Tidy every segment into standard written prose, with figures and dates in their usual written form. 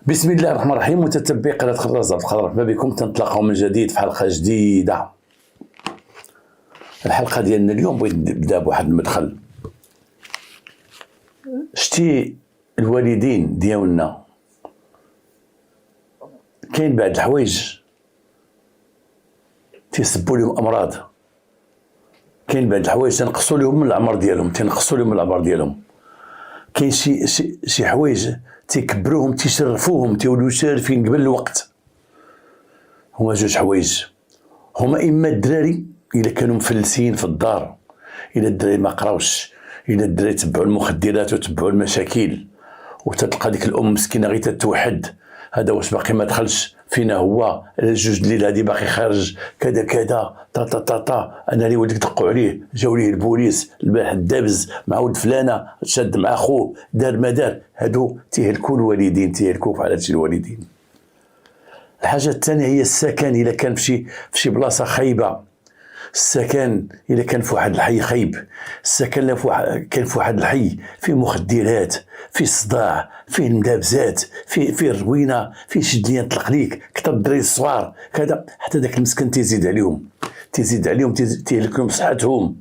بسم الله الرحمن الرحيم. متتبعي قناة خراز الخضراء، مرحبا بكم. تنتلاقاو من جديد في حلقة جديدة. الحلقة ديالنا اليوم بغيت نبدا بواحد المدخل. شتي الوالدين ديالنا كاين بعض الحوايج تيسبوا لهم امراض، كاين بعض الحوايج تنقصوا لهم من العمر ديالهم، كاين شي حوايج تيكبروهم تيشرفوهم تيولوا شارفين قبل الوقت. هما جوج حوايج، هما اما الدراري الا كانوا مفلسين في الدار، الا الدراري ما قراوش، الا الدراري تبعوا المخدرات وتبعوا المشاكل، وتتلقى ديك الام مسكينه غير تتوحد، هذا واش باقي ما دخلش فينا، هو جوج الليل هادي باقي خارج كذا كذا طا طا طا طا، انا اللي ولدك دقوا عليه، جاو ليه البوليس البارح دابز مع ولد فلانه شاد مع خوه دار ما دار. هادو تيهلكوا الوالدين، تيهلكوا على هادشي الوالدين. الحاجه الثانيه هي السكن. الا كان في شي بلاصه خايبه، السكن الا كان في واحد الحي خايب، السكن كان في واحد الحي فيه مخدرات، فيه صداع، فيه مدابزات، فيه الروينه، فيه شي دنيا طلق ليك كتر الدراري الصغار كذا، حتى داك المسكن تيزيد عليهم تيهلك لهم صحتهم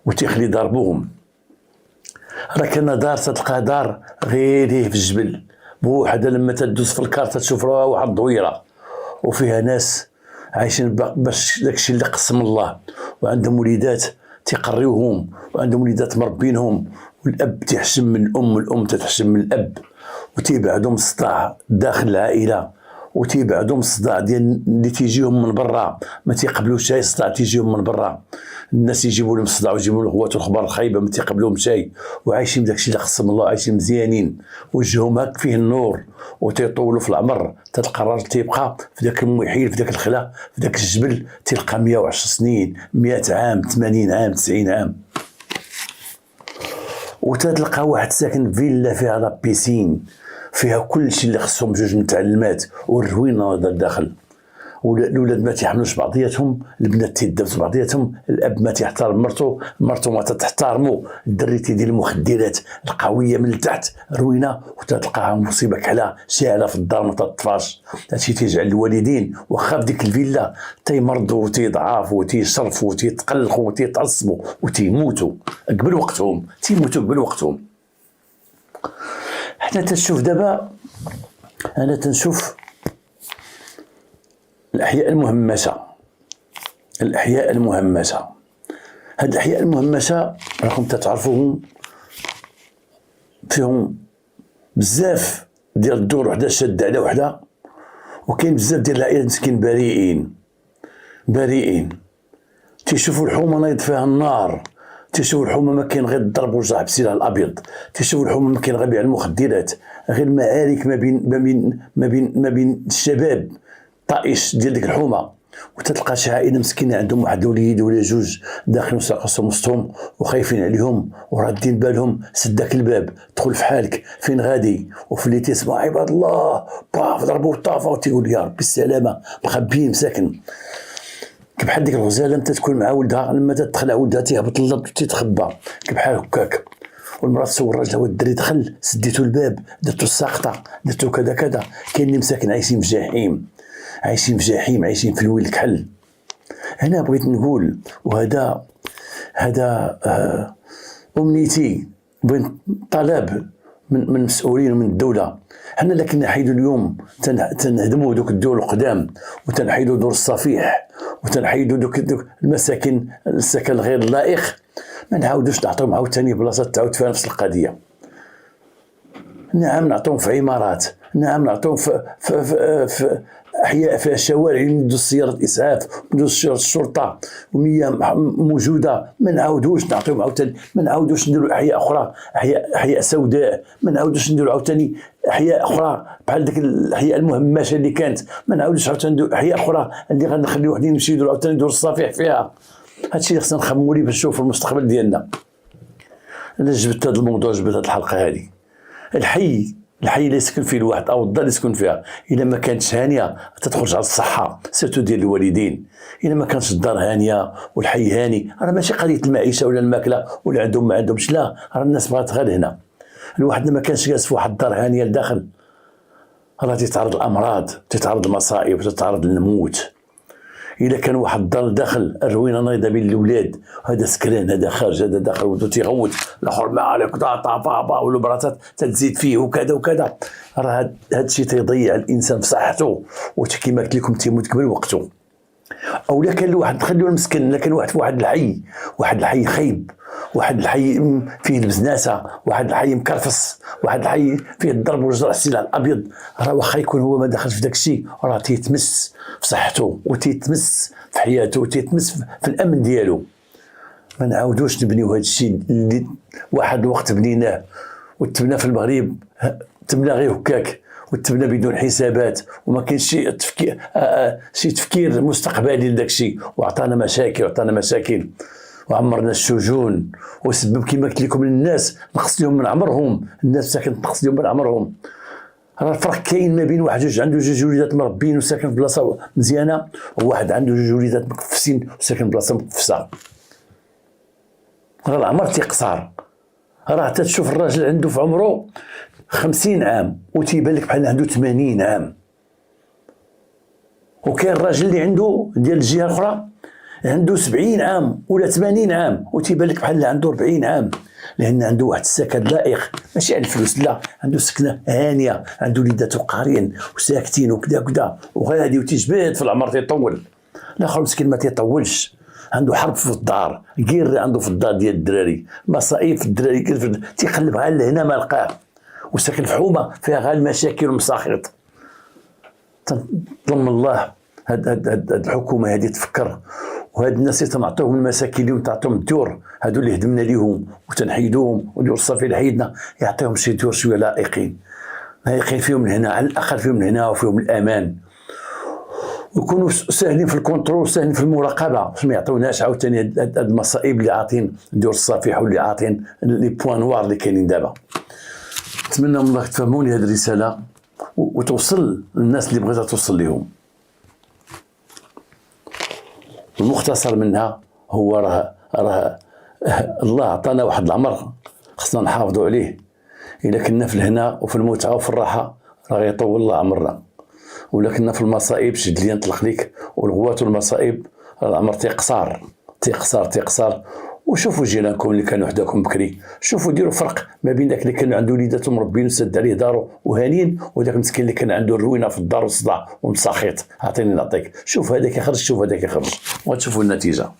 وتيخلي ضربوهم. راه كان دار تلقى دار غير في الجبل بوحده، لما تدوز في الكارت تشوف راه واحد الضويره وفيها ناس عايشين باش داكشي اللي قسم الله، وعندهم وليدات تيقريوهم، وعندهم وليدات مربينهم، والاب تيحشم من الام والام تتحشم من الاب، وتيبعدهم الصداع داخل العائله، وتيبعدهم الصداع ديال اللي تيجيهم من برا، ما تيقبلوش شي صداع تيجيهم من برا. الناس يجيبوا لهم الصداع ويجيبوا لهم الغوات والخبار الخايبه، ما تيقبلوهم شي، وعايشين بداكشي اللي قسم الله، عايشين مزيانين، وجههم هاك فيه النور، وتيطولوا في العمر. تلقى الراجل تيبقى في ذاك المحيل، في ذاك الخلا، في ذاك الجبل، تلقى 110 سنين، 100 عام، 80 عام، 90 عام. وتلقى واحد ساكن فيلا فيها لا بيسين، فيها كل شيء اللي خصهم، جوج متعلمات والروينه داخل، والولاد ما تيحملوش بعضياتهم، البنات تيدابزوا بعضياتهم، الاب ما تيحترم مرته ما تحترمو، الدري تيدير المخدرات القويه من التحت روينه، وتلقاها مصيبه كحله شاعله في الدار ما تطفاش. هادشي تيجعل الوالدين واخا في ديك الفيلا تيمرضوا وتيضعفوا وتيشرفوا وتيتقلقوا وتيتعصبوا وتيموتوا قبل وقتهم، حنا تنشوف دابا، انا تنشوف الأحياء المهمشة. هاد الأحياء المهمشة راكم تتعرفوهم، فيهم بزاف ديال الدور، وحده شادة على وحده، وكاين بزاف ديال العائلات مسكين بريئين تيشوفوا الحومة نايض فيها النار، تيشوفوا الحومة ما كاين غير الضرب والجرح بسلاح الابيض، تيشوفوا الحومة ما كاين غير بيع المخدرات، غير معارك ما بين الشباب طائش ديال ديك الحومه. وتتلقى شي عائله مسكينه عندهم واحد الوليد ولا جوج داخلين راسهم وسطهم وخايفين عليهم ورادين بالهم، سداك الباب دخل في حالك فين غادي، وفي اللي تسمع عباد الله باف ضربوا الطافه، وتيقول يا ربي السلامه، مخبيين مساكن كبحال ديك الغزاله انت تكون مع ولدها، لما تدخل ولدها تيهبط للارض وتيتخبى كبحال هكاك، والمراه تسول راجلها والدري دخل، سديتو الباب، درتو الساقطه، درتو كذا كذا. كاين اللي مساكن عايشين في جحيم، عايشين في الويل الكحل. انا بغيت نقول، وهذا امنيتي، بغيت طلب من المسؤولين ومن الدوله. حنا لكن نحيدوا اليوم تنهدموا دوك الدول القدام، وتنحيدوا دور الصفيح، وتنحيدوا دوك المساكن، السكن غير اللائق، ما نعاودوش نعطيهم عاوتاني بلاصه تعاود فيها نفس القضيه. نعم نعطيهم في عمارات، نعم نعطيهم في احياء فيها الشوارع يمدوا السيارات اسعاف، يمدوا سيارات الشرطه ومياه موجوده، ما نعاودوش نعطيهم عاوتاني، ما نعاودوش نديروا احياء اخرى، احياء سوداء، ما نعاودوش نديروا عاوتاني احياء اخرى بحال ديك الاحياء المهمشه اللي كانت، ما نعاودوش عاوتاني نديروا احياء اخرى اللي غنخليو وحدين يمشيو يديروا عاوتاني دور الصفيح فيها. هادشي اللي خصنا نخمموا ليه باش نشوفوا المستقبل ديالنا. انا جبت هذا الموضوع، جبت هذه الحلقه هذه. الحي اللي يسكن فيه الواحد او الدار اللي يسكن فيها، الا ما كانتش هانيه تتخرج على الصحه سيرتو ديال الوالدين. الا ما كانتش الدار هانيه والحي هاني، راه ماشي قضيه المعيشه ولا الماكله ولا عندهم ما عندهمش، لا، راه الناس بغات غير هنا. الواحد ما كانش جالس في واحد الدار هانيه لداخل، راه تتعرض الامراض، تتعرض المصائب، تتعرض للموت. الا كان واحد الدار داخل الروينه نايضه بين الاولاد، هذا سكران، هذا خارج، هذا داخل، ولدو تيغوت، الاخر ما عليك طا والبراتات تتزيد فيه وكذا وكذا. راه هذا الشيء تيضيع الانسان في صحته، وكما قلت لكم تيموت قبل وقته. او لا كان الواحد نخليوه مسكن، لكن واحد في واحد الحي خايب، واحد الحي فيه البزناسه، واحد الحي مكرفص، واحد الحي فيه الضرب والجرح السلاح الابيض، راه واخا يكون هو ما دخلش في داك الشيء، راه تيتمس في صحته وتيتمس في حياته وتيتمس في الامن ديالو. ما نعاودوش نبنيو هذا الشيء اللي واحد الوقت بنيناه، وتبنى في المغرب، تبنى غير هكاك، وتبنى بدون حسابات، وما كاينش شي تفكير مستقبلي لداك الشيء، وعطانا مشاكل وعمرنا السجون، وسبب كما قلت لكم الناس نقص لهم من عمرهم، الناس ساكن نقص لهم من عمرهم. راه الفرق كاين ما بين واحد عنده جوج وليدات مربين وساكن في بلاصه مزيانه، وواحد عنده جوج وليدات مكفسين وساكن في بلاصه مكفسه. راه العمر تيقصر، راه تتشوف الراجل عنده في عمره 50 عام وتيبان لك بحال عنده 80 عام، وكاين الراجل اللي عنده ديال الجهه الاخرى عنده 70 عام ولا 80 عام وتيبان لك بحال عنده 40 عام، لان عنده واحد السكن لائق، ماشي على الفلوس، لا، عنده سكنه هانيه، عنده وليداته قارين وساكتين وكذا وغادي وتيجبد في العمر تيطول. الاخر مسكين ما تيطولش، عنده حرب في الدار، غير عنده في الدار ديال الدراري، مصائب في الدراري، تيقلب غير لهنا ما لقاه، وساكن في حومه فيها غير المشاكل والمساخط. تنظلم الله هاد الحكومه هذه تفكر، وهاد الناس اللي تنعطيوهم المساكن اليوم تعطيهم الدور، هادو اللي هدمنا ليهم وتنحيدوهم وديور الصافي اللي حيدنا، يعطيهم شي دور شويه لائقين فيهم من هنا، على الاقل فيهم من هنا وفيهم الامان، ويكونوا ساهلين في الكونترول وساهلين في المراقبه، باش ما يعطيوناش عاوتاني هاد المصائب اللي عاطين ديور الصفيح واللي عاطين لي بوان نوار اللي كاينين دابا. نتمنى من الله تفهموني هذه الرساله وتوصل للناس اللي بغيتها توصل لهم. المختصر منها هو راه الله عطانا واحد العمر خصنا نحافظوا عليه. الا كنا في الهنا وفي المتعه وفي الراحه راه يطول الله عمرنا، ولا كنا في المصائب شد لي نطلق ليك، والغوات والمصائب العمر تيقصر. وشوفوا جيرانكم اللي كانوا حداكم بكري، شوفوا ديروا فرق ما بين داك اللي كان عنده وليداته مربين وسد عليه دارو وهانين، وداك المسكين اللي كان عنده الروينه في الدار والصداع ومساخيط. عطيني نعطيك، شوف هذاك يخرج، شوف هذاك يخرج، وتشوفوا النتيجه.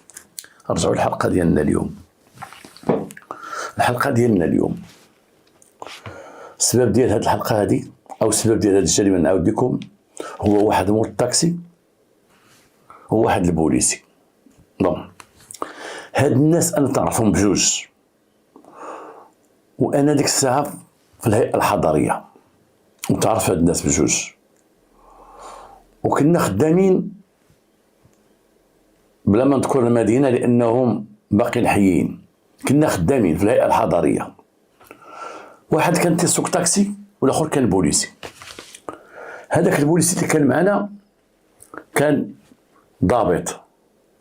رجعوا الحلقه ديالنا اليوم. السبب ديال هذه الحلقه هذه، او السبب ديال هذه الجريمه نعاود لكم، هو واحد مول الطاكسي وواحد البوليسي. هاد الناس انا تعرفهم بجوج، وانا ديك الساعه في الهيئه الحضريه وتعرف هاد الناس بجوج، وكنا خدامين بلا ما نذكر المدينه لانهم باقيين حيين. كنا خدامين في الهيئه الحضريه، واحد كان تيسوق طاكسي والاخر كان بوليسي. هذاك البوليسي اللي كان معنا كان ضابط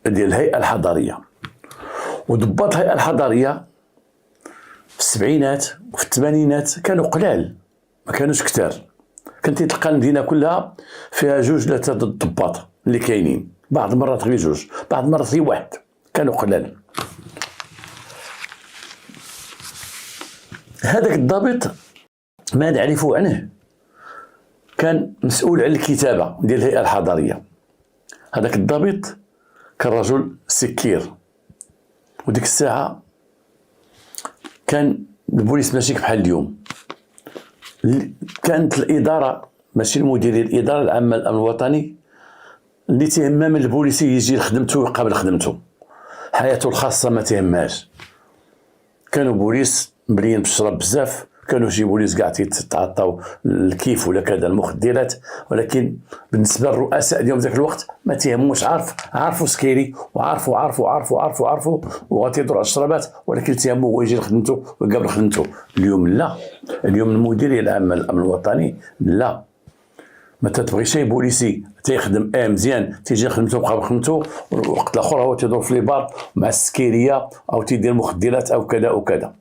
ديال الهيئه الحضريه، وضباط الهيئه الحضريه في السبعينات وفي الثمانينات كانوا قلال، ما كانوش كتار. كنت تلقى المدينه كلها فيها جوج ثلاثه الضباط اللي كاينين، بعض المرات غير جوج، بعض المرات غير واحد، كانوا قلال. هذاك الضابط ما نعرفه عنه كان مسؤول على الكتابه ديال الهيئه الحضريه. هذاك الضابط كان رجل سكير، وديك الساعه كان البوليس ماشي بحال اليوم. كانت الاداره، ماشي المدير، الاداره العامه للامن الوطني اللي تهمها من البوليسي يجي لخدمته ويقابل خدمته، حياته الخاصه ما تهمهاش. كانوا بوليس مبليين بالشراب بزاف، كانوا شي بوليس كاع تيتعاطاو الكيف ولا كذا المخدرات، ولكن بالنسبه للرؤساء ديالهم ذاك الوقت ما تيهموش. عارفوا سكيري وعارفوا وغاتيدور على الشرابات، ولكن تيهمو هو يجي لخدمته ويقابل خدمته. اليوم لا، اليوم المديريه العامه للامن الوطني لا، ما تتبغي شي بوليسي تيخدم مزيان تيجي لخدمته وقابل خدمته، والوقت الاخر هو تيدور في لي بار مع السكيريه او تيدير مخدرات او كذا وكذا.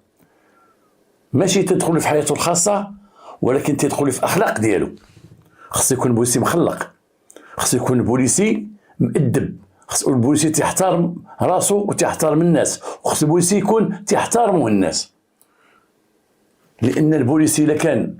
ماشي تدخل في حياته الخاصه، ولكن تدخل في اخلاق ديالو. خص يكون البوليسي مخلق، خص يكون البوليسي مؤدب، خص البوليسي تيحترم راسو وتيحترم الناس، وخص البوليسي يكون تيحترمه الناس. لان البوليسي الا كان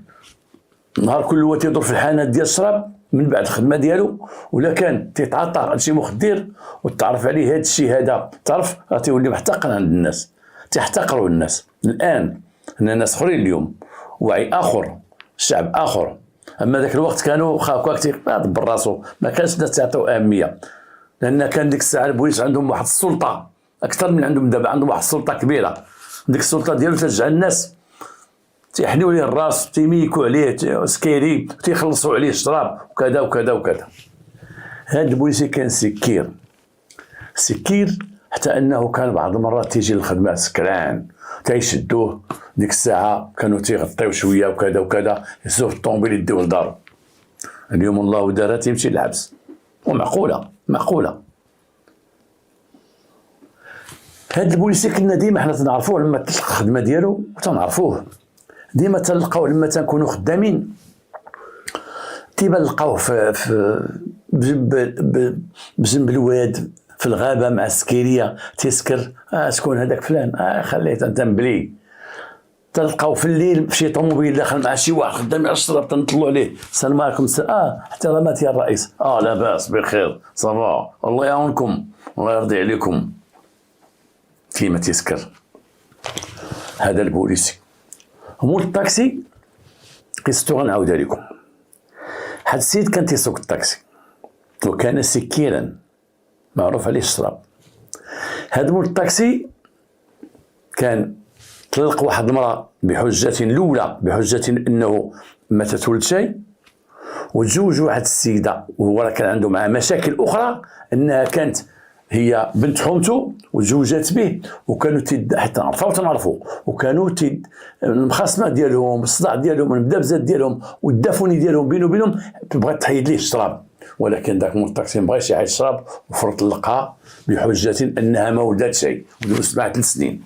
نهار كل هو تيدور في الحانات ديال الشراب من بعد الخدمه ديالو، ولا كان تيتعاطى على شي مخدر وتعرف عليه هذا الشيء هذا، تعرف راه تيولي محتقر عند الناس، تيحتقروا الناس. الان هنا ناس اخرين اليوم، وعي اخر، شعب اخر. اما ذاك الوقت كانوا خاكاك تيدبر راسو، ما كانش الناس تعطيو اهميه، لان كان ديك الساعه البوليس عندهم واحد السلطه اكثر من عندهم دابا، عندهم واحد السلطه كبيره. ديك السلطه ديالو تجعل الناس تيحنيو ليه الراس، تيميكوا عليه سكيري، تيخلصوا عليه الشراب وكذا وكذا وكذا. هذا البوليسي كان سكير حتى انه كان بعض المرات تيجي للخدمه سكران، تيشدوه ديك الساعه كانوا تيغطيو شويه وكذا وكذا، يسوق الطوموبيل يديوه لدارو. اليوم الله دارها تيمشي للحبس، ومعقوله. هاد البوليسي كنا ديما حنا تنعرفوه لما تلقى الخدمه ديالو، وتنعرفوه ديما تلقاوه لما تنكونوا خدامين، ديما نلقاوه في بجنب الواد في الغابه مع السكيريه تيسكر. شكون هذاك فلان؟ خليه تنبلي. تلقاو في الليل في شي طوموبيل داخل مع شي واحد خدام على الشراب، تنطلعوا عليه، السلام عليكم. احترامات يا الرئيس. لا باس بخير، صافا، الله يعاونكم، الله يرضي عليكم. كيما تيسكر. هذا البوليسي. مول الطاكسي قصتو غنعاودها لكم. حد السيد كان تيسوق الطاكسي وكان سكيرا معروف عليه الشراب. هذا مول الطاكسي كان طلق واحد المرأة بحجة الأولى بحجة أنه ماتت ولد شيء، وتزوج واحد السيدة وهو كان عنده معها مشاكل أخرى، أنها كانت هي بنت حومته وتزوجات به، وكانوا حتى نعرفوا وكانوا المخاصمه ديالهم، الصداع ديالهم، المدابزات ديالهم والدافوني ديالهم بينهم بغات تحيد ليه الشراب، ولكن ذاك مول الطاكسي ما بغاش يحيد الشراب وفرط لقاها بحجه انها ما ولدات شيء، ودوزت معها 3 سنين.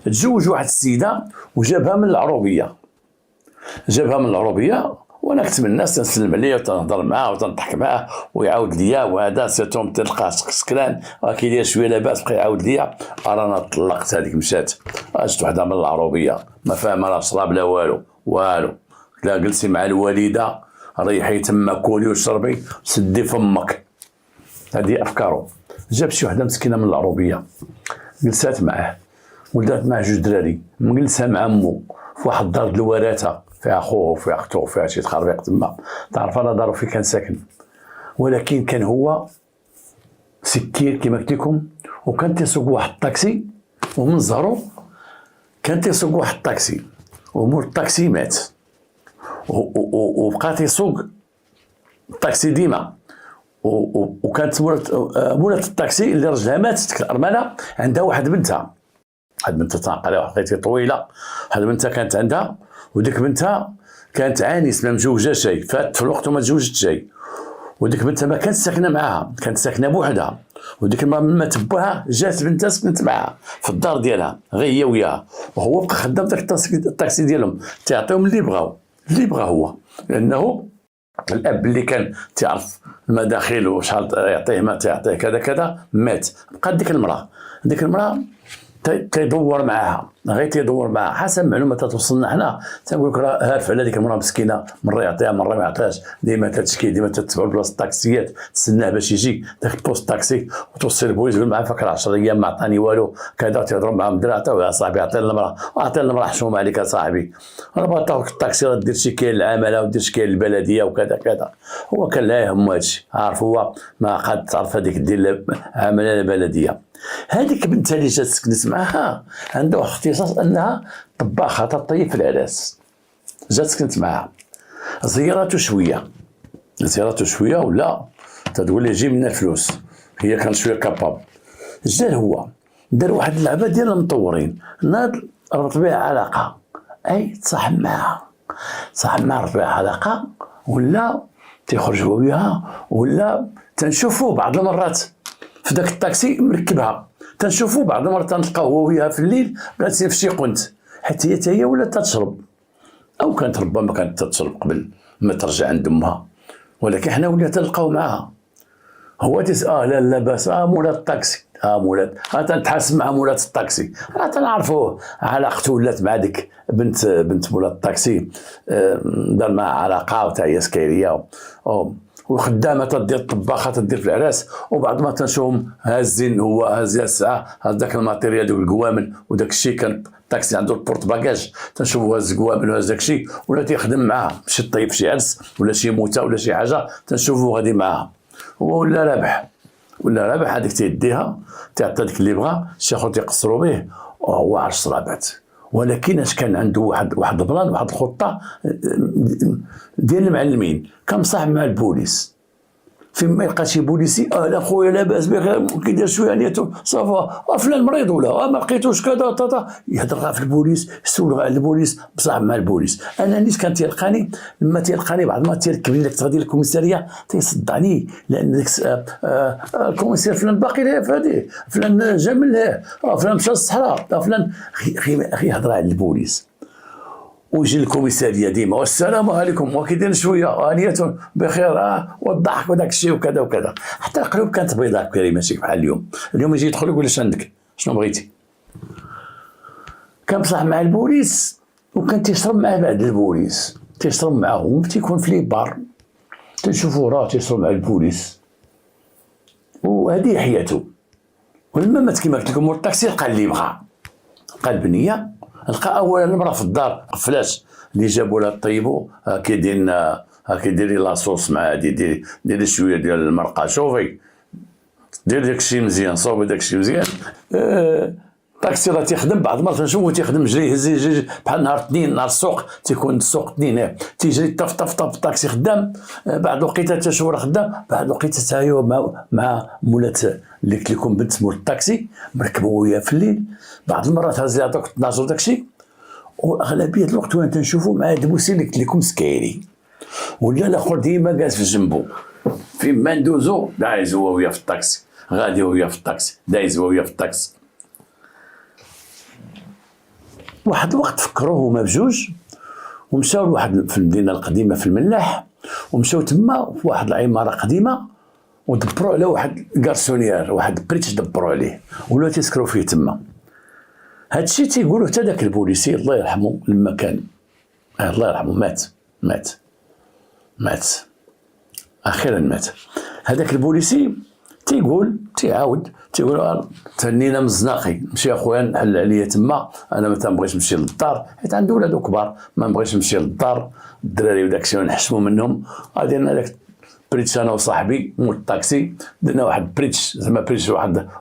تزوج واحد السيده وجابها من العروبيه، وانا كنت من الناس تنسلم عليه وتنهضر معاه وتنضحك معاه ويعاود ليا، وهذا سيرتهم تلقاه سكران كيدير شويه لاباس بقى يعاود ليا. رانا طلقت، هذيك مشات. جبت وحده من العروبيه ما فاهمه لا شراب لا والو. لا جلسي مع الوالده، ريحي تما كولي وشربي، سدي فمك. هذه افكاره. جاب شي وحده مسكينه من العروبيه، جلسات معاه، ولدات معاه 2 دراري، مجلسه مع امه في واحد الدار الورثه فيها خوه وفيها اخته وفيها شي تخربيق تما. تعرف انا دارو فين كان ساكن، ولكن كان هو سكير كما قلت لكم، وكان تيسوق واحد الطاكسي، ومن زهرو كان تيسوق واحد الطاكسي، ومول الطاكسي مات، وبقى تيسوق الطاكسي ديما. وكانت مولات الطاكسي اللي رجلها ماتت ديك الارمله عندها واحد بنتها تنقل حقيقتي طويله. هاد بنتها كانت عندها، وديك بنتها كانت عانس، ما مجوجه شيء، فات في الوقت وما تزوجت شيء. وديك بنتها ما كانت ساكنه معاها، كانت ساكنه بوحدها. وديك المرة من ما تباها جات بنتها سكنت معاها في الدار ديالها، غير هي وياها، وهو بقى خدام داك الطاكسي ديالهم، تعطيهم اللي بغا هو، لانه الاب اللي كان تعرف المداخيل وشحال يعطيه ما تعطيه كذا مات. بقات ديك المراه تيدور معاها، حسب معلومات توصلنا حنا. تنقول لك راه هارف على ديك المراه مسكينه، مره يعطيها مره ما يعطيهاش، ديما تتشكي، ديما تتبع بلاصه الطاكسيات، تسناه باش يجي داك بوست الطاكسي، وتوصل البوليس يقول معاه فاكر 10 ايام ما عطاني والو كذا، تيهضروا معاه الدرا، عطاوه يا صاحبي، عطينا المراه حشومه عليك يا صاحبي، راه بغا تعطيك الطاكسي، راه دير شكايه للعماله ودير شكايه للبلديه وكذا. هو كان لا يهمو هادشي، عارف هو ما قاد تعرف هذيك دير عماله البلديه. هذيك بنتها اللي جات سكنت معها عندها اختصاص انها طباخه تطيب في العراس، جات سكنت معها، زيارته شويه ولا تقول لي جيب لنا الفلوس، هي كانت شويه كاباب. جا هو دار واحد اللعبه ديال المطورين، ناض ربط بها علاقه، تصاحب معها ربط بها علاقه، ولا تيخرج هو وياها، ولا تنشوفوه بعض المرات في داك الطاكسي مركبها، تنشوفو بعض المرات تنلقاو هو وياها في الليل جالسين في شي قنت، حتى هي ولا تشرب او كانت ربما كانت تتشرب قبل ما ترجع عند امها، ولكن حنا ولينا تلقاو معاها. هو لا لا باس، مولات الطاكسي، مولات تنتحاسب مع مولات الطاكسي، تنعرفوه علاقته ولات مع ديك بنت مولات الطاكسي، دار معها علاقه وتا هي سكيريه وخدامه تدير الطباخه تدير في العراس، وبعض ما تنشوفهم هازين الساعه هاز داك الماتيريال دوك القوامل وداك الشيء. كان الطاكسي عنده البورت باكاج، تنشوفو هاز القوامل وهاز داك الشيء ولا تيخدم معاه، مشي طيب شي عرس ولا شي موته ولا شي حاجه تنشوفو غادي معاه، هو ولا رابح هذيك تيديها تعطي ديك اللي بغا، شي اخر تيقصروا به وهو 10 رابعات. ولكن اش كان عنده واحد البلان، واحد الخطه ديال المعلمين، كان مصاحب مع البوليس. فين ما يلقى شي بوليسي لا خويا لاباس بك كيدير شويه نيتو صافا فلان مريض ولا ما لقيتوش كذا طاطا، يهضر في البوليس، يسول على البوليس، بصاحب مع البوليس. انا نيت كان تيلقاني لما تيلقاني بعض ما تيركب لي داك غادي للكوميساريه تيصدعني، لان داك الكوميسير فلان باقي له في هذه، فلان جا من له، فلان مشى للصحراء، فلان اخي يهضر على البوليس. ويجي الكوميساريه ديما والسلام عليكم وكيدير شويه هانيه بخير والضحك وداك الشيء وكذا وكذا، حتى القلوب كانت بيضاء كريم، ماشي بحال اليوم يجي يدخل يقول اش عندك شنو بغيتي. كان بصح مع البوليس وكان تيشرب معاه بعد البوليس، تيشرب معاهم تيكون في لي بار تنشوفو راه تيشرب مع البوليس، وهذه حياته. ولما مات كيما قلت لكم الطاكسي لقى اللي بغا، لقى البنيه، لقى اولا المراه في الدار قفلاش اللي جابوا لها طيبو كيديري لاصوص مع ديري شويه ديال المرقه، شوفي دير داكشي مزيان، صوبي داكشي مزيان. الطاكسي راه تيخدم بعض المرات نشوفو تيخدم جري يهز بحال نهار اثنين، نهار السوق تيكون السوق اثنين تيجري طف الطاكسي خدام، بعد الوقيته تشوف راه خدام، بعد الوقيته حتى هي مع مولات اللي قلت لكم بنت مول الطاكسي مركبوا وياه في الليل، بعض المرات هاز لها دوك 12 داكشي. واغلبيه الوقت وانا تنشوفو مع دبوسي اللي قلت لكم سكايري، ولا الاخر ديما جالس في جنبو، فين ما ندوزو دايز هو وياه في الطاكسي، غادي هو وياه في الطاكسي، دايز هو وياه في الطاكسي. واحد الوقت فكروه هما بجوج ومشاو لواحد في المدينه القديمه في الملاح، ومشاو تما في واحد العماره قديمه ودبروا على واحد كارسونيير، واحد بريتش دبروا عليه ولاو تيسكروا فيه تما. هادشي تيقولوا حتى داك البوليسي الله يرحمه لما كان الله يرحمه مات اخيرا مات. هذاك البوليسي تيعاود تيقول تهنينا من الزناقي، مشي اخويا نحل عليا تما، انا ما تنبغيش نمشي للدار حيت عنده ولادو كبار، ما نبغيش نمشي للدار الدراري وداكشي ونحشموا منهم. غادي انا داك بريتش انا وصاحبي مول الطاكسي درنا واحد بريتش، زعما بريتش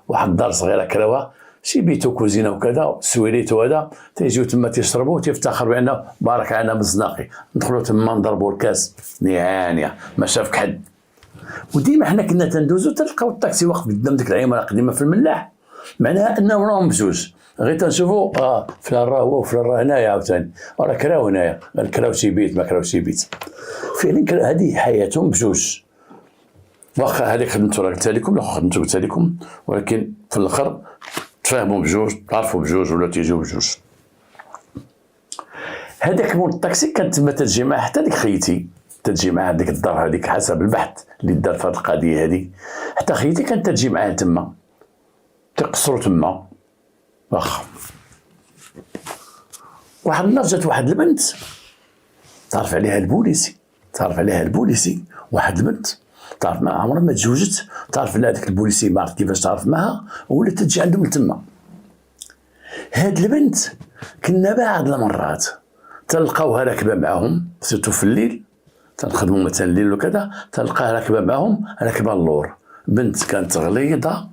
واحد دار صغيره كراوه، شي بيتو كوزينه وكذا سويريتو هذا، تيجيو تما تيشربوا تيفتخر بان بارك علينا من الزناقي، ندخلوا تما نضربوا الكاس نيانيه ما شافك حد. وديما حنا كنا تندوزو تلقاو الطاكسي واقف قدام ديك العماره القديمه في الملاح، معناها انهم راهم بجوج، غير تنشوفوا فلان راه هو وفلان راه هنايا عاوتاني، راه كراو هنايا، كراو شي بيت ما كراو شي بيت. فعلا هذه حياتهم بجوج، واخا هذيك خدمتو راه قلتها لكم، الاخر خدمتو قلتها لكم، ولكن في الاخر تفاهموا بجوج، تعرفوا بجوج ولا تيجيو بجوج. هذاك مول الطاكسي كانت تما تجي معاه حتى ديك خيتي، تجي معاه ديك الدار هذيك حسب البحث اللي دار في هذه القضيه هذه، حتى خيتي كانت تجي معاه تما تقصروا تما. واخا واحد النهار جات واحد البنت تعرف عليها البوليسي، واحد البنت تعرف معها عمرها ما تزوجت، تعرف على هذاك البوليسي ما عرفت كيفاش تعرف معها ولا تجي عندهم لتما. هاد البنت كنا بعض المرات تلقاوها راكبه معاهم سيرتو في الليل، تنخدموا مثلا الليل وكذا، تلقاها راكبه معاهم راكبه اللور، بنت كانت غليظه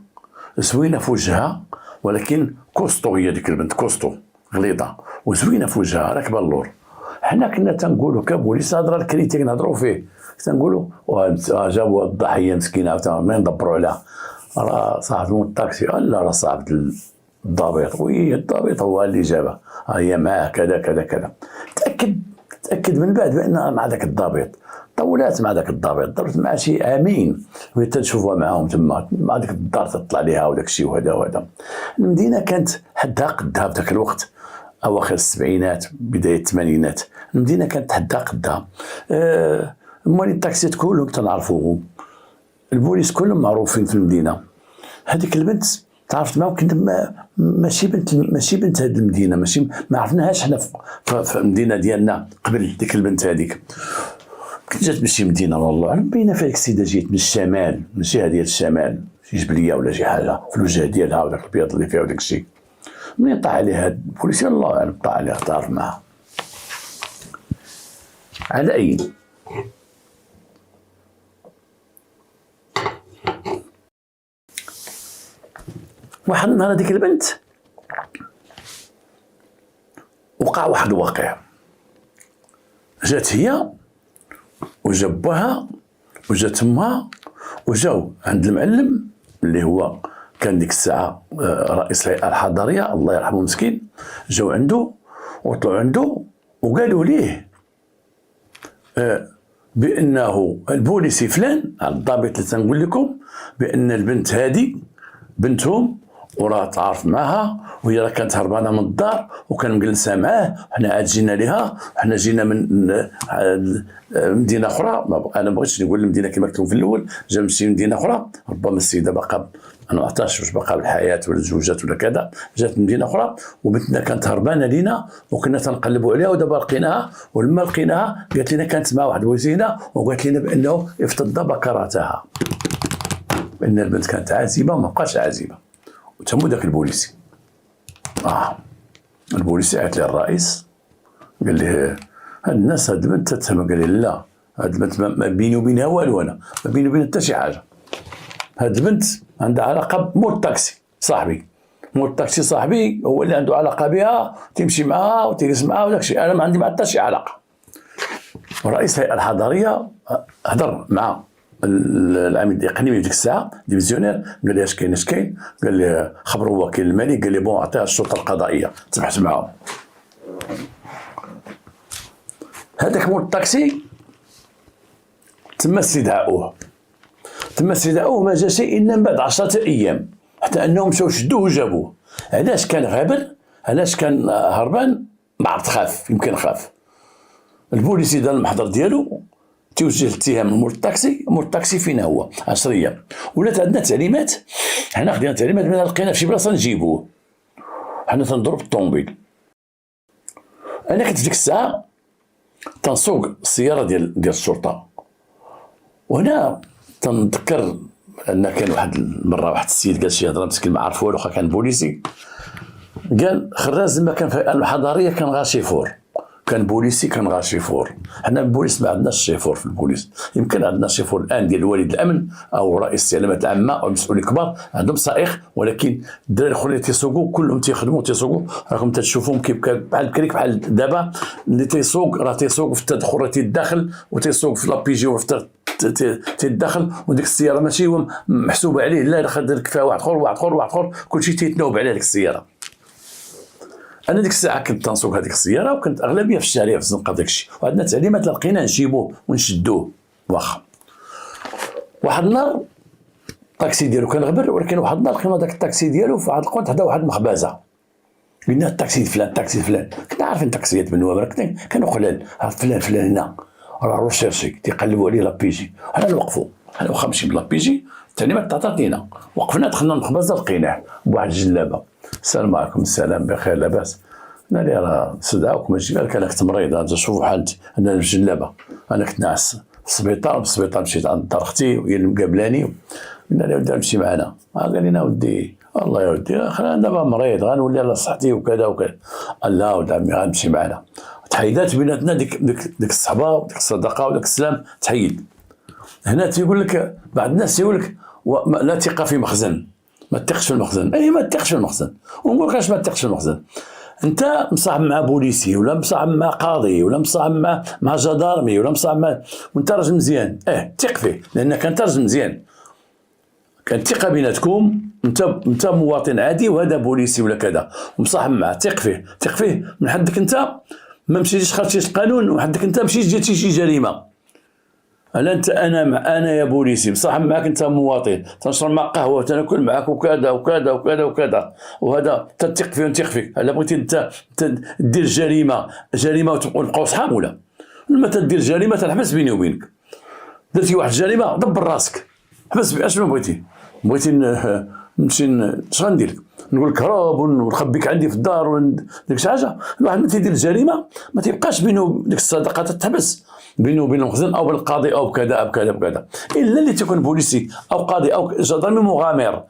زوينه في وجهها، ولكن كوستو، هي ديك البنت كوستو غليظه وزوينه في وجهها راكبه اللور. حنا كنا تنقولوا كبوليس هضره الكريتي كنهضروا فيه، تنقولوا جابوا الضحيه مسكينه عاوتاني ما ندبروا عليها، راه صاحب الطاكسي لا راه صاحب الضابط، وي الضابط هو اللي جابها، هي معاه كذا كذا كذا. تاكد من بعد بان مع ذاك الضابط، طولات مع ذاك الضابط، ضربت مع شي عامين وهي تشوفها معاهم تما مع ديك الدار تطلع ليها وداك الشيء وهذا. المدينه كانت حدها قدها في ذاك الوقت، اواخر السبعينات بدايه الثمانينات. المدينه كانت تحدى قدها. موالي التاكسيات كلهم تنعرفوهم، البوليس كلهم معروفين في المدينه. هذيك البنت تعرفت معاهم، كنت ماشي بنت هذه المدينه، ماشي ما عرفناهاش حنا في المدينه ديالنا قبل ديك البنت هذيك. كنت جات من شي مدينه والله اعلم، باينه فيها السيده جيت من الشمال، من الجهه ديال الشمال، شي جبليه ولا شي حاجه في الوجه ديالها وداك البيض اللي فيها وداك الشيء. منين طاح عليها هاد البوليسي الله اعلم، طاح عليها تعرف معها. على اي واحد النهار هذيك البنت وقع واحد الواقع. جات هي وجا باها وجا تمها وجاو عند المعلم اللي هو كان ديك الساعه رئيس الهيئه الحضريه الله يرحمه مسكين. جاو عنده وطلعوا عنده وقالوا ليه بانه البوليسي فلان، الضابط اللي تنقول لكم، بان البنت هذه بنتهم وراه تعرف معها، وهي راه كانت هربانه من الدار وكان مجلسه معاه. حنا عاد جينا ليها، حنا جينا من مدينه اخرى، انا ما بغيتش نقول المدينه كما قلت لكم في الاول، جا من شي مدينه اخرى، ربما السيده باقا انا ما عرفتش واش باقا بالحياه ولا تزوجات ولا كذا، جات من مدينه اخرى وبنتنا كانت هربانه لينا وكنا تنقلبوا عليها ودابا لقيناها. ولما لقيناها قالت لنا كانت مع واحد الوزينه وقالت لنا بانه افتض بكراتها، بان البنت كانت عازبه وما بقاش عازبه. وتمو داك البوليسي البوليسي عيط لي الرئيس قال لي هاد الناس هاد البنت تتهم. قال لي لا، هاد البنت ما بيني وبينها والو، انا ما بيني وبينها حتى شي حاجه. هاد البنت عندها علاقه بمول الطاكسي صاحبي، مول الطاكسي صاحبي هو اللي عنده علاقه بها، تمشي معها وتجلس معها وداك الشيء، انا ما عندي معها حتى شي علاقه. ورئيس الهيئه الحضريه هضر مع العميد الاقليمي ديك الساعه ديفيزيونير، قال لي اش كاين اش كاين، قال لي خبروا وكيل المالي، قال لي بون عطيها الشرطه القضائيه. تبحث معاهم. هذاك مول الطاكسي تم استدعاؤه ما جا شيء الا من بعد 10 ايام، حتى انهم مشاو شدوه وجابوه. علاش كان غابر؟ علاش كان هربان؟ ما عرفت، خاف، يمكن خاف. البوليسي دار المحضر ديالو، توجه الاتهام لمول الطاكسي فين هو 10 ايام. ولات عندنا تعليمات، حنا خدينا تعليمات من لقينا في شي بلاصه نجيبوه، حنا تنضرب الطوموبيل. انا كنت في ديك الساعه تنسوق السياره ديال الشرطه، وهنا تنذكر ان كان واحد المره واحد السيد قال شي هضره مسكين ما عرف والو، كان بوليسي، قال خراز لما كان في الحضاريه كان غير شيفور، كان بوليسي كان غير شيفور. حنا البوليس ما عندناش شيفور في البوليس، يمكن عندنا شيفور الان ديال وليد الامن او رئيس السلامات العامه او المسؤولين الكبار عندهم سائق، ولكن الدراري الاخرين تيسوقوا كلهم تيخدموا تيسوقوا، راكم تشوفوهم كيف بحال كريك بحال دابا اللي تيسوق راه تيسوق في التدخل، راه تيدخل وتيسوق في لابيجي وفي تيدخل، وديك السياره ماشي هو محسوبه عليه، لا خد فيها واحد اخر كلشي تيتناوب على ديك السياره. انا ديك الساعه كنت تنسوق هذيك السياره وكنت اغلبيه في الشارع في الزنقه داك الشيء، وعندنا تعليمات لقينا نجيبوه ونشدوه. واخا واحد النهار الطاكسي ديالو كان غبر، ولكن واحد النهار لقينا داك الطاكسي ديالو في واحد القنت حدا واحد المخبزه، قلنا الطاكسي فلان كنا عارفين الطاكسيات من نوابر، كانوا قلال، فلان هنا راه روشيرشي تيقلبوا عليه لابيجي. حنا نوقفوا، حنا واخا ماشي بلابيجي التعليمات تعطينا، وقفنا دخلنا المخبزه لقيناه بواحد الجلابه. السلام عليكم. السلام بخير لاباس؟ قال لي راه استدعاوكم اجي. قال لك انا كنت مريض، اجا شوفوا حالتي انا الجلابه، انا كنت ناعس في السبيطار مشيت عند دار اختي وهي اللي مقابلاني. قلنا له ودي امشي معنا، قال لنا ودي والله يا ودي انا دابا مريض غنولي على صحتي وكذا وكذا. قال لا ولد عمي غنمشي معنا. تحيدات بيناتنا ديك الصحبه وديك الصداقه وديك السلام تحيد. هنا تيقول لك بعض الناس يقول لك لا ثقه في مخزن، ما تثقش في المخزن. اي ما تثقش في المخزن، ونقول لك علاش ما تثقش في المخزن. انت مصاحب مع بوليسي ولا مصاحب مع قاضي ولا مصاحب مع جدارمي ولا مصاحب مع وانت راجل مزيان، ثق فيه لانك انت راجل مزيان، كانت ثقه بيناتكم، انت مواطن عادي وهذا بوليسي ولا كذا ومصاحب معاه، ثق فيه من حدك انت ما مشيتيش خرجتيش القانون، وحدك انت مشيتي جاتي شي جريمه. انا يا بوليسي بصح معك انت مواطن، تنشرب معك قهوه وتاكل معك وكذا وكذا وكذا وكذا، وهذا تثق فيه ونثق فيك. هلا بغيتي انت دير جريمه ونبقاو صحاب ولا لما تدير جريمه تنحبس بيني وبينك. درتي واحد الجريمه دبر راسك، حبس اشنو بغيتي نمشي اش غندير لك؟ نقول لك هرب ونخبيك عندي في الدار وديك شي حاجه. الواحد ملي تيدير الجريمه ما تيبقاش بينه ديك الصداقه تتحبس بينه وبين المخزن او بالقاضي او بكذا بكذا بكذا، الا اللي تكون بوليسي او قاضي او جدرمي مغامر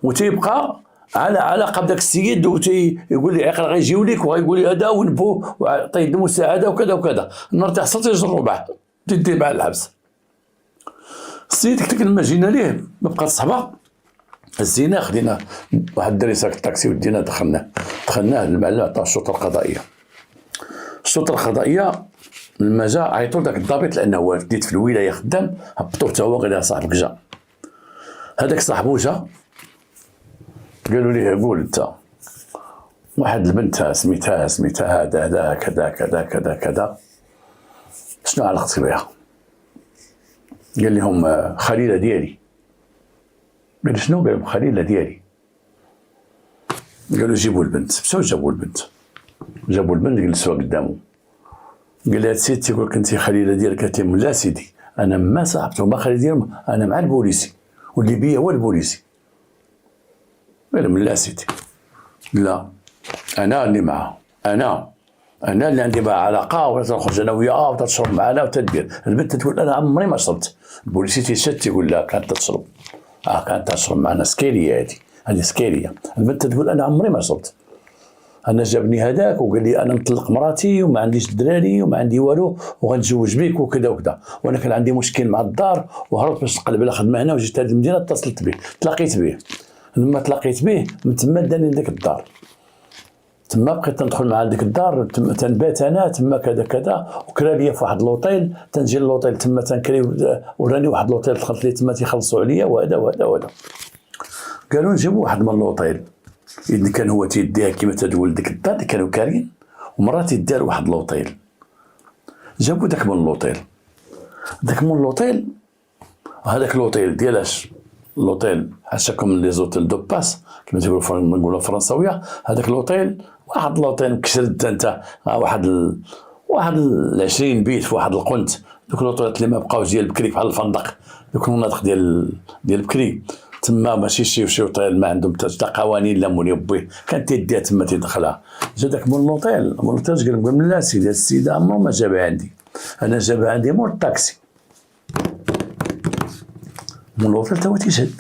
وتيبقى على علاقه بداك السيد ويقول لي عقل غيجيو لك وغيقول لي هذا ونبو وعطيه المساعده وكذا وكذا. النهار تحصل تيجروا بعض تدي بعد الحبس. السيد قلت لك لما جينا ليه ما بقات صحبه، هزيناه خدينا واحد الدري ساك الطاكسي ودينا دخلناه للمعلم عطاه الشرطه القضائيه. الشرطه القضائيه لما جا عيطوا لذاك الضابط لانه هو ديت في الولايه خدام، هبطوه حتى هو قال صاحبك جا. هذاك صاحبو جا قالوا ليه قول انت واحد البنت سميتها هذا كذا كذا كذا كذا شنو علاقتك بها؟ قال لهم خليله ديالي. قال شنو؟ قال لهم خليله ديالي. قالوا جيبوا البنت. مشاو جابوا البنت جلسوها قدامه. قال لها السيد تيقول لك انت خليله ديالك؟ قالت له لا سيدي انا ما صاحبته ما خليله ديالهم، انا مع البوليسي واللي بيا هو البوليسي. قال لهم لا سيدي لا انا اللي معاه، انا اللي عندي معاه علاقه وتخرج انا وياه وتشرب معنا وتدير. البنت تقول انا عمري ما شربت. البوليسي تيشد تيقول لا كانت تشرب، كانت تشرب معنا سكيريه هذه سكيريه. البنت تقول انا عمري ما شربت، انا جابني هذاك وقال لي انا نطلق مراتي وما عنديش دراري وما عندي والو وغنتزوج بك وكذا وكذا، وانا كان عندي مشكل مع الدار وهربت باش نقلب على خدمه هنا وجيت هذه المدينه اتصلت به تلاقيت به. لما تلاقيت به من تما داني لذاك الدار، تما بقيت ندخل مع ديك الدار تنبات انا تما كذا كذا، وكرا لي في واحد لوطيل تنجي للوطيل تما تنكري وراني واحد لوطيل دخلت لي تما تيخلصوا عليا وهذا وهذا وهذا. قالوا نجيبوا واحد من اللوطيل إذا كان هو تيديها كيما تدول ديك الدار اللي كانوا كارين، ومرات يدار واحد لوطيل. جابوا داك من اللوطيل، هذاك اللوطيل ديالاش اللوطيل حاشاكم لي زوتيل دو باس كما تيقولوا نقولوا فرنساويه. هذاك اللوطيل واحد اللوطيل مكسرت انت واحد 20 بيت في واحد القنت. دوك اللوطيلات اللي ما بقاوش ديال بكري بحال الفندق، دوك المناطق ديال بكري تما ماشي شي اوطيل ما عندهم حتى قوانين لا مولي بيه، كانت تيديها تما تيدخلها. جا داك من اللوطيل قال لهم لا سيدي السيده عمرو ما جابها عندي، انا جابها عندي مول الطاكسي. من اللوطيل تا هو تيشهد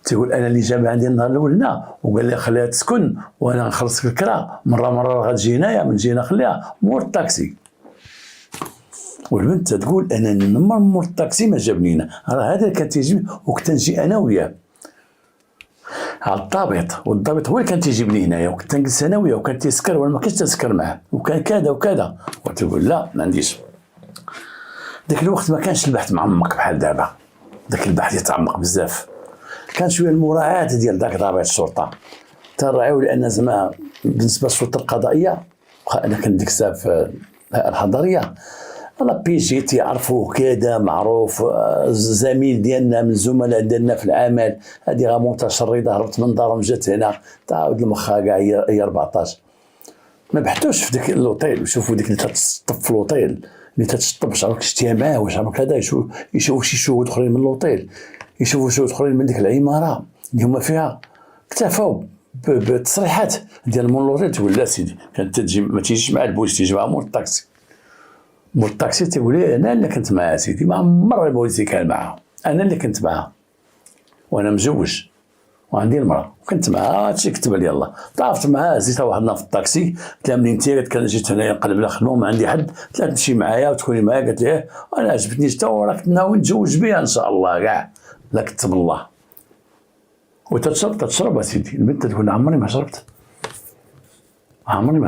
تيقول انا اللي جابها عندي النهار الاول هنا وقال لي خليها تسكن وانا نخلص في الكرا، مره غتجي هنايا من جينا خليها مول الطاكسي. والبنت تقول انا نمر مول الطاكسي ما جابني هنا، راه هذا كان تيجي وكنت نجي انا وياه على الضابط، والضابط هو اللي كان تيجيبني هنايا وكنت نجلس انا وياه وكان تيسكر وانا ما كنتش تسكر معاه وكان كذا وكذا. وتقول لا ما عنديش. ذاك الوقت ما كانش البحث معمق بحال دابا، ذاك البحث يتعمق بزاف. كان شويه المراعاه ديال ذاك ضابط الشرطه تنراعيو، لان زعما بالنسبه للسلطه القضائيه انا كنت ديك الساعه في الحضريه انا بيجي تيعرفوه كذا معروف، زميل ديالنا من الزملاء ديالنا في العمل، هذه غا متشرده هربت من دارهم جات هنا تعاود المخها كاع هي 14. ما بحثوش في ديك اللوطيل وشوفوا ديك اللي تتشطب في اللوطيل اللي تتشطب واش عمرك شتيها معاه واش عمرك هذا، يشوفوا شي شهود اخرين من اللوطيل، يشوفوا شهود اخرين من ديك العماره اللي هما فيها. اكتفوا بتصريحات ديال مول اللوطيل تقول لا سيدي كانت تجي ما تيجيش مع البوليس تيجي مع مول الطاكسي. مول الطاكسي تيقول لي انا اللي كنت معاه سيدي، ما عمر البوليسي كان معاه، انا اللي كنت معاه وانا مزوج وعندي المراه وكنت معاه هادشي كتب لي الله. تعرفت معاه زيت واحدنا في الطاكسي قلت لها منين انت؟ قالت كان جيت هنايا نقلب على خدمه وما عندي حد، قلت لها تمشي معايا وتكوني معايا، قالت لي انا عجبتني حتى وراك ناوي نتزوج بها ان شاء الله كاع لا كتب الله. وتتشرب سيدي. البنت تقول عمري ما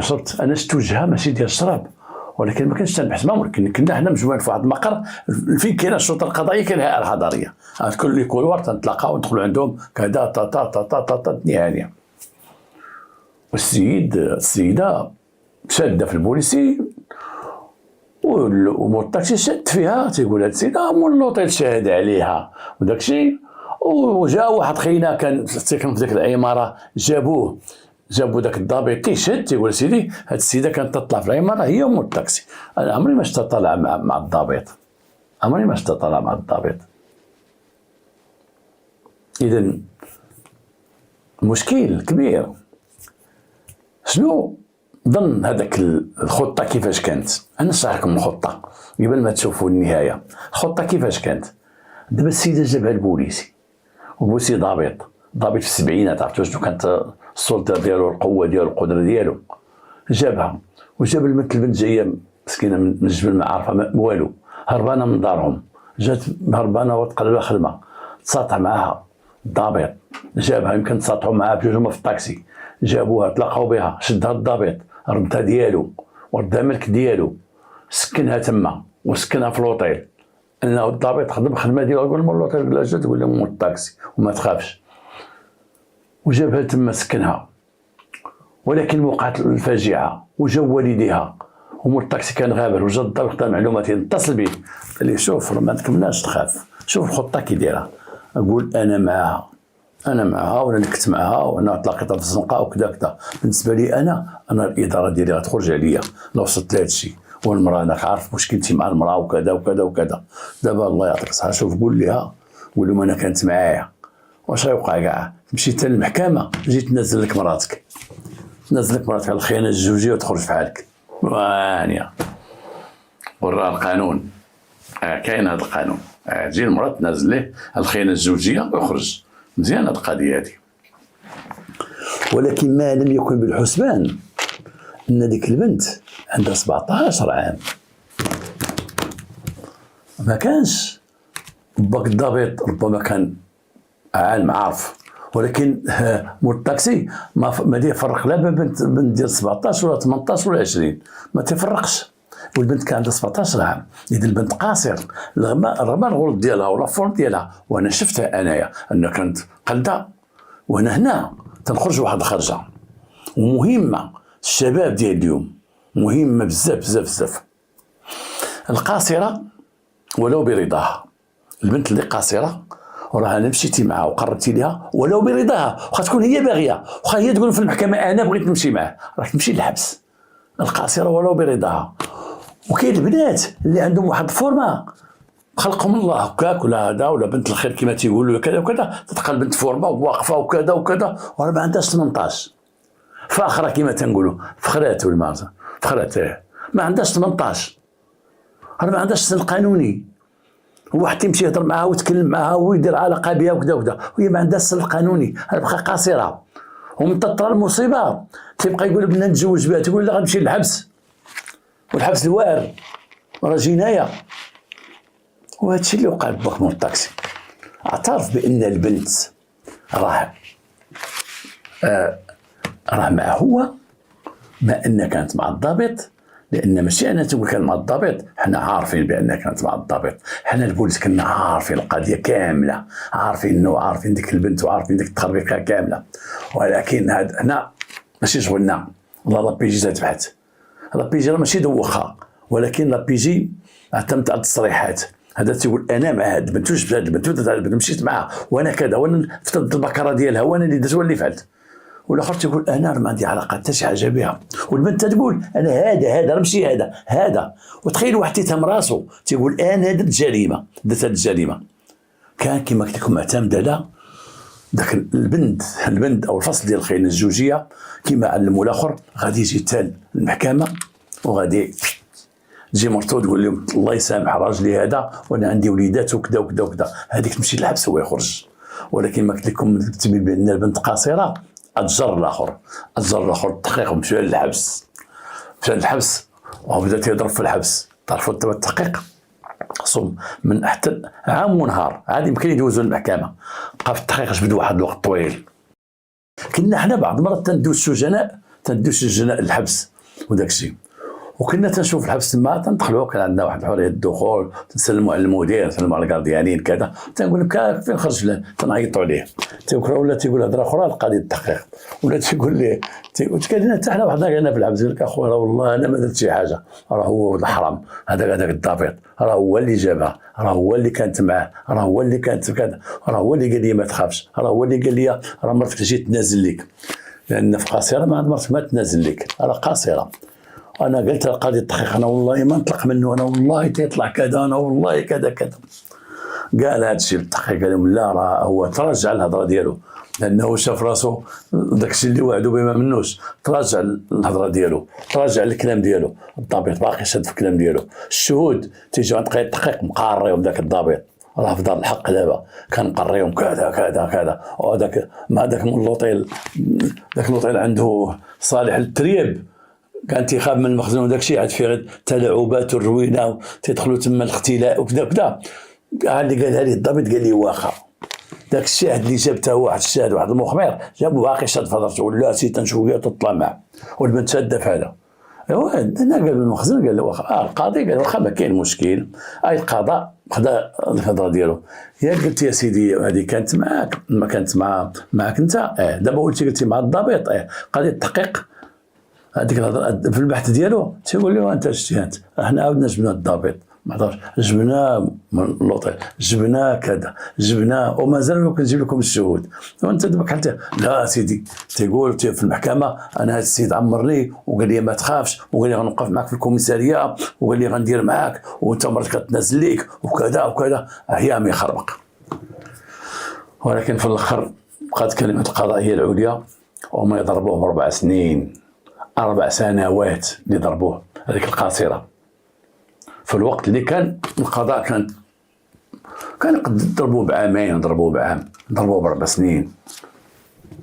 شربت انا شفت وجهها ماشي ديال الشراب، ولكن ما كنتش تنبحث معهم. كنا حنا مجموعين في واحد المقر فين كاينه الشرطه القضائيه كاين الهيئه الحضريه، كل كولوار تنتلاقاو وندخلوا عندهم كذا تا تا تا تا تا تا نهايه. السيده شاده في البوليسي ومول الطاكسي شد فيها تيقول هاد السيده مول لوطيل شاهد عليها وداك الشيء. وجا واحد خينا كان ساكن في ديك العماره، جابوا داك الضابط تيشد تيقول سيدي هاد السيده كانت تطلع في العماره هي مول الطاكسي. انا عمري ما شفت طالع مع الضابط، عمري ما شفت طالع مع الضابط. اذا مشكل كبير. شنو ظن هذاك الخطه كيفاش كانت؟ انا نشرح لكم الخطه قبل ما تشوفوا النهايه. الخطه كيفاش كانت؟ دابا السيده جابها البوليسي، والبوليسي ضابط في السبعينات، عرفتوا شنو كانت السلطه ديالو، القوه ديالو، القدره ديالو. جابها وجاب البنت جايه مسكينه من الجبل ما عارفه والو، هربانه من دارهم، جات هربانه وتقلب لها خدمه، تساطع معاها الضابط، جابها يمكن تساطعوا معاها بجوج هما في الطاكسي، جابوها تلاقاو بها، شدها الضابط، ردها ديالو وردها ملك ديالو، سكنها تما وسكنها في لوطيل. انه الضابط خدم الخدمه ديالو، يقول مول لوطيل لا جا تقول لهم مول الطاكسي وما تخافش، وجابها تما سكنها. ولكن وقعت الفاجعه وجاو والديها ومول الطاكسي كان غابر، وجا الضابط خدا معلومات، اتصل به قال لي شوف ما تكملناش تخاف، شوف الخطه كي دايره. اقول انا معها وانا نكت معها وانا تلاقيتها في الزنقه وكذا كذا. بالنسبه لي انا الاداره ديالي غتخرج عليا لو وصلت لهذا الشيء، والمراه انا عارف مشكلتي مع المراه وكذا وكذا وكذا. دابا الله يعطيك الصحه، شوف قول لها انا كانت معايا، واش غيوقع كاع؟ مشيت للمحكمه جيت ننزل لك مراتك، على الخيانه الزوجيه وتخرج في حالك. وانيا ورا القانون كاين هذا القانون، تجي المراه تنزل ليه الخيانه الزوجيه ويخرج. مزيان هذه القضيه هذه. ولكن ما لم يكن بالحسبان ان ديك البنت عندها 17 عام، ما كانش باك الضابط ربما كان عالم عارف، ولكن مول الطاكسي ما يفرق لا بنت ديال 17 ولا 18 ولا 20، ما تفرقش. والبنت كان عندها 17 عام. اذا البنت قاصر رغم الغلط ديالها ولا الفورم ديالها، وانا شفتها انايا انها كانت قلده. وانا هنا تنخرج واحد الخرجه ومهمه، الشباب ديال اليوم مهمه بزاف بزاف بزاف. القاصره ولو برضاها، البنت اللي قاصره وراه انا مشيتي معها وقررتي لها ولو برضاها، واخا تكون هي باغيه، واخا هي تقول في المحكمه انا بغيت نمشي معاه، راك تمشي للحبس. القاصره ولو برضاها. وكاين البنات اللي عندهم واحد الفورما خلقهم الله هكاك، ولا هذا ولا بنت الخير كما تيقولوا كذا وكذا، تلقى البنت فورما واقفه وكذا وكذا وراه ما عندهاش 18، فاخره كما تنقولوا، فخرات والمارزه فخرات ما عندهاش 18، راه ما عندهاش السن القانوني. واحد تيمشي يهضر معها ويتكلم معها ويدير علاقه بها وكذا وكذا، وهي ما عندهاش السن القانوني، راه بقى قاصره. ومن تطرى المصيبه تيبقى يقول بدنا نتزوج بها، تقول لا غنمشي للحبس، والحبس الواعر راه جنايه. وهذا الشيء اللي وقع لباك مول الطاكسي. اعترف بان البنت راه مع هو، ما ان كانت مع الضابط، لان ماشي انا تقول كان مع الضابط، حنا عارفين بانها كانت مع الضابط، حنا البوليس كنا عارفين القضيه كامله، عارفين ديك البنت وعارفين ديك التخربيقه كامله. ولكن هذا هنا ماشي شغلنا، لا بيجي تبحث، لا بيجي ماشي دوخها، ولكن لا بيجي اعتمد على التصريحات. هذا تيقول انا مع هاد البنت، واش بهاد البنت مشيت معها وانا كذا، وانا فتت البكره ديالها وانا اللي درت واللي فعلت. والاخر تيقول انا ما عندي علاقه حتى شي حاجه بها، والبنت تقول انا هذا راه ماشي هذا. وتخيل واحد تيتهم راسو تيقول انا درت جريمه، درت هاد الجريمه. كان كما قلت لكم معتمد على داك البند او الفصل ديال الخيانه الزوجيه. كما علموا الاخر غادي يجي حتى المحكمه وغادي تجي مرتو تقول لهم الله يسامح راجلي هذا وانا عندي وليدات وكذا وكذا وكذا، هذيك تمشي للحبس هو يخرج. ولكن ما قلت لكم تبين بان البنت قاصره، اتجر الاخر التحقيق ومشى للحبس وبدا تيضرب في الحبس. تعرفوا التحقيق خصهم من حتى عام ونهار عاد يمكن يدوزوا للمحكمه، بقى في التحقيق جبدوا واحد الوقت طويل. كنا حنا بعض المرات تندوز السجناء للحبس وداك الشيء. وكنا تنشوف الحبس تما تندخلوا، كان عندنا واحد حريه الدخول، تنسلموا على المدير، نسلموا على الكارديانين كذا، تنقول لك فين خرج فلان، تنعيطوا عليه، ولا تيقول هضره اخرى القاضي التحقيق، ولا تيقول ليه كاين حتى حنا وحدنا قالنا في الحبس، يقول لك اخويا والله انا ما درت شي حاجه، راه هو الحرام، هذاك الضابط راه هو اللي جابها، راه هو اللي كانت معاه، راه هو اللي كانت كذا، راه هو اللي قال لي ما تخافش، راه هو اللي قال لي راه مرتك تجي تنازل لك، لان في قاصره ما عند مرتك ما تنازل لك، راه قاصره. انا قلت للقاضي التحقيق انا والله ما نطلق منه، انا والله تيطلع كذا، انا والله كذا كذا. قال هذا الشيء بالتحقيق، قال لهم لا، راه هو تراجع الهضره ديالو، لانه شاف راسو داك الشيء اللي وعدوا به ما منوش، تراجع الهضره ديالو، تراجع الكلام ديالو، الضابط باقي شاد في الكلام ديالو، الشهود تيجيو عند قاضي التحقيق مقاريهم ذاك الضابط، راه في دار الحق دابا كنقريهم كذا كذا كذا، وهذاك مع ذاك اللوطيل، ذاك اللوطيل عنده صالح للتريب، كان تيخاف من المخزن وداك الشيء، عاد فيه غير تلاعبات والروينه، تيدخلوا تما الاختلاء وكذا وكذا. اللي قالها لي الضابط قال لي واخا داك الشاهد اللي جابته واحد الشاهد واحد المخبر جابو باقي شاد في هضرته، ولا سي تنشويه تطلع معاه، والبنت شاده في هذا. ايوا انا قال المخزن قال له واخا، القاضي قال واخا ما كاين مشكل، القضاء خدا الهضره ديالو، يا قلت يا سيدي هذه كانت معاك، ما كانت معاك انت، دابا قلتي مع الضابط، قاضي التحقيق هذيك الهضره في البحث ديالو تيقول لي انت اجتهدت، احنا عاودنا جبنا الضابط ما عرفش، جبناه من اللوطيل، جبناه كذا، جبناه ومازال كنجيب لكم الشهود، وانت دابا حتى لا سيدي تيقول في المحكمه انا هذا السيد عمرني وقال لي ما تخافش، وقال لي غنوقف معك في الكوميساريه، وقال لي غندير معاك، وانت مرتك كتنزل ليك وكذا وكذا، ايام يخربق. ولكن في الاخر بقات كلمه القضاء هي العليا، وما يضربوه ب4 سنين، 4 سنوات اللي ضربوه هذيك القاصره. في الوقت اللي كان القضاء كان يضربوه بعامين، يضربوه بعام، يضربوه ب4 سنين،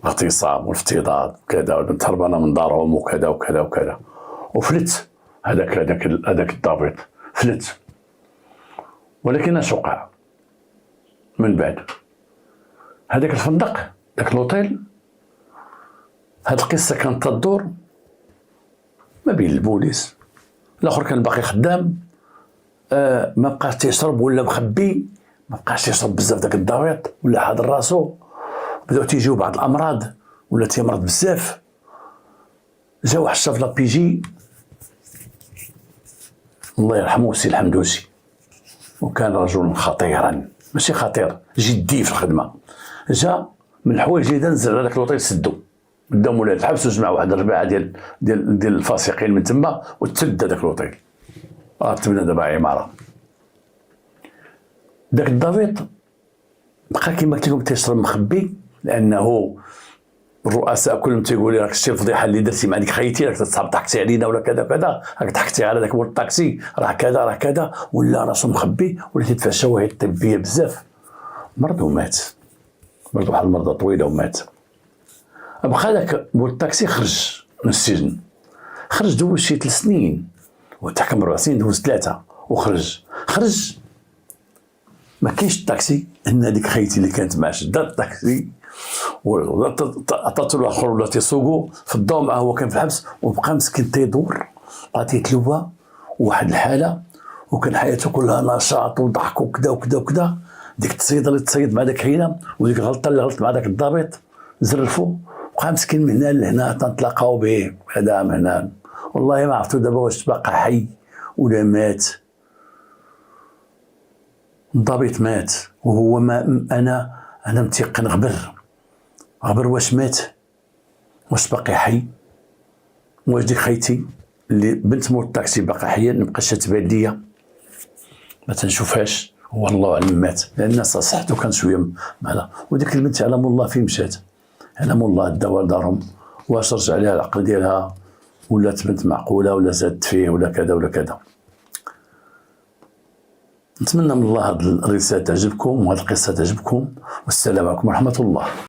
اغتصاب وافتضاض وكذا، والبنت هربانه من دارهم وكذا وكذا وكذا، وفلت هذاك الضابط فلت. ولكن اش وقع من بعد؟ هذاك الفندق، ذاك لوطيل، هاد القصه كانت تدور ما بين البوليس، الاخر كان باقي خدام، ما بقاش تيشرب ولا مخبي، ما بقاش تيشرب بزاف داك الضابط، ولا حاضر راسو، بداو تيجيو بعض الامراض، ولا تيمرض بزاف. جا واحد الشاف لابيجي الله يرحمه سي الحمدوسي، وكان رجل خطيرا، ماشي خطير، جدي في الخدمه. جا من الحوايج اللي نزل على داك الوطيل سدو قدام ولاد الحبس، وجمع واحد 4 ديال الفاسقين من تما، وتسد داك الوطيل، تبنى دابا عماره. داك الضابط بقى كيما قلت لكم تيشرب مخبي، لانه الرؤساء كلهم تيقول لي راك شتي الفضيحه اللي درتي مع ديك خيتي، راك تصحاب ضحكتي علينا ولا كذا كذا، راك ضحكتي على داك مول الطاكسي، راه كذا راه كذا، ولا راسو مخبي، ولا تيدفع شواهد طبيه بزاف. مرض ومات، مرض واحد المرضى طويله ومات. بقى داك مول الطاكسي خرج من السجن، خرج دوز شي 3 سنين، وتحكم 4 سنين، دوز 3 وخرج. ما كاينش الطاكسي، ان هذيك خيتي اللي كانت معاه شدات الطاكسي عطاتو الاخر ولا تيسوقو في الضوء معاه، هو كان في الحبس، وبقى مسكين تيدور، بقى تيتلوى واحد الحاله، وكان حياته كلها نشاط وضحك وكذا وكذا وكذا. ديك التصيده اللي تصيد مع داك عينه، وديك الغلطه اللي غلط مع داك الضابط زرفو، بقى مسكين من هنا لهنا تنتلاقاو به هذا من هنا. والله ما عرفتو دابا واش باقي حي ولا مات. الضابط مات، وهو ما انا متيقن غبر واش مات، واش باقي حي، واش ديك خيتي اللي بنت مول الطاكسي باقي حيه، مابقاش تبان ليا، ما تنشوفهاش، والله اعلم مات، لان صحته كان شويه معنا. وديك البنت على الله فين مشات، على الله داو لدارهم، واش رجع لها العقل ديالها، ولات بنت معقوله، ولا زادت فيه، ولا كذا ولا كذا. نتمنى من الله هذه الرسالة تعجبكم، وهذه القصة تعجبكم، والسلام عليكم ورحمة الله.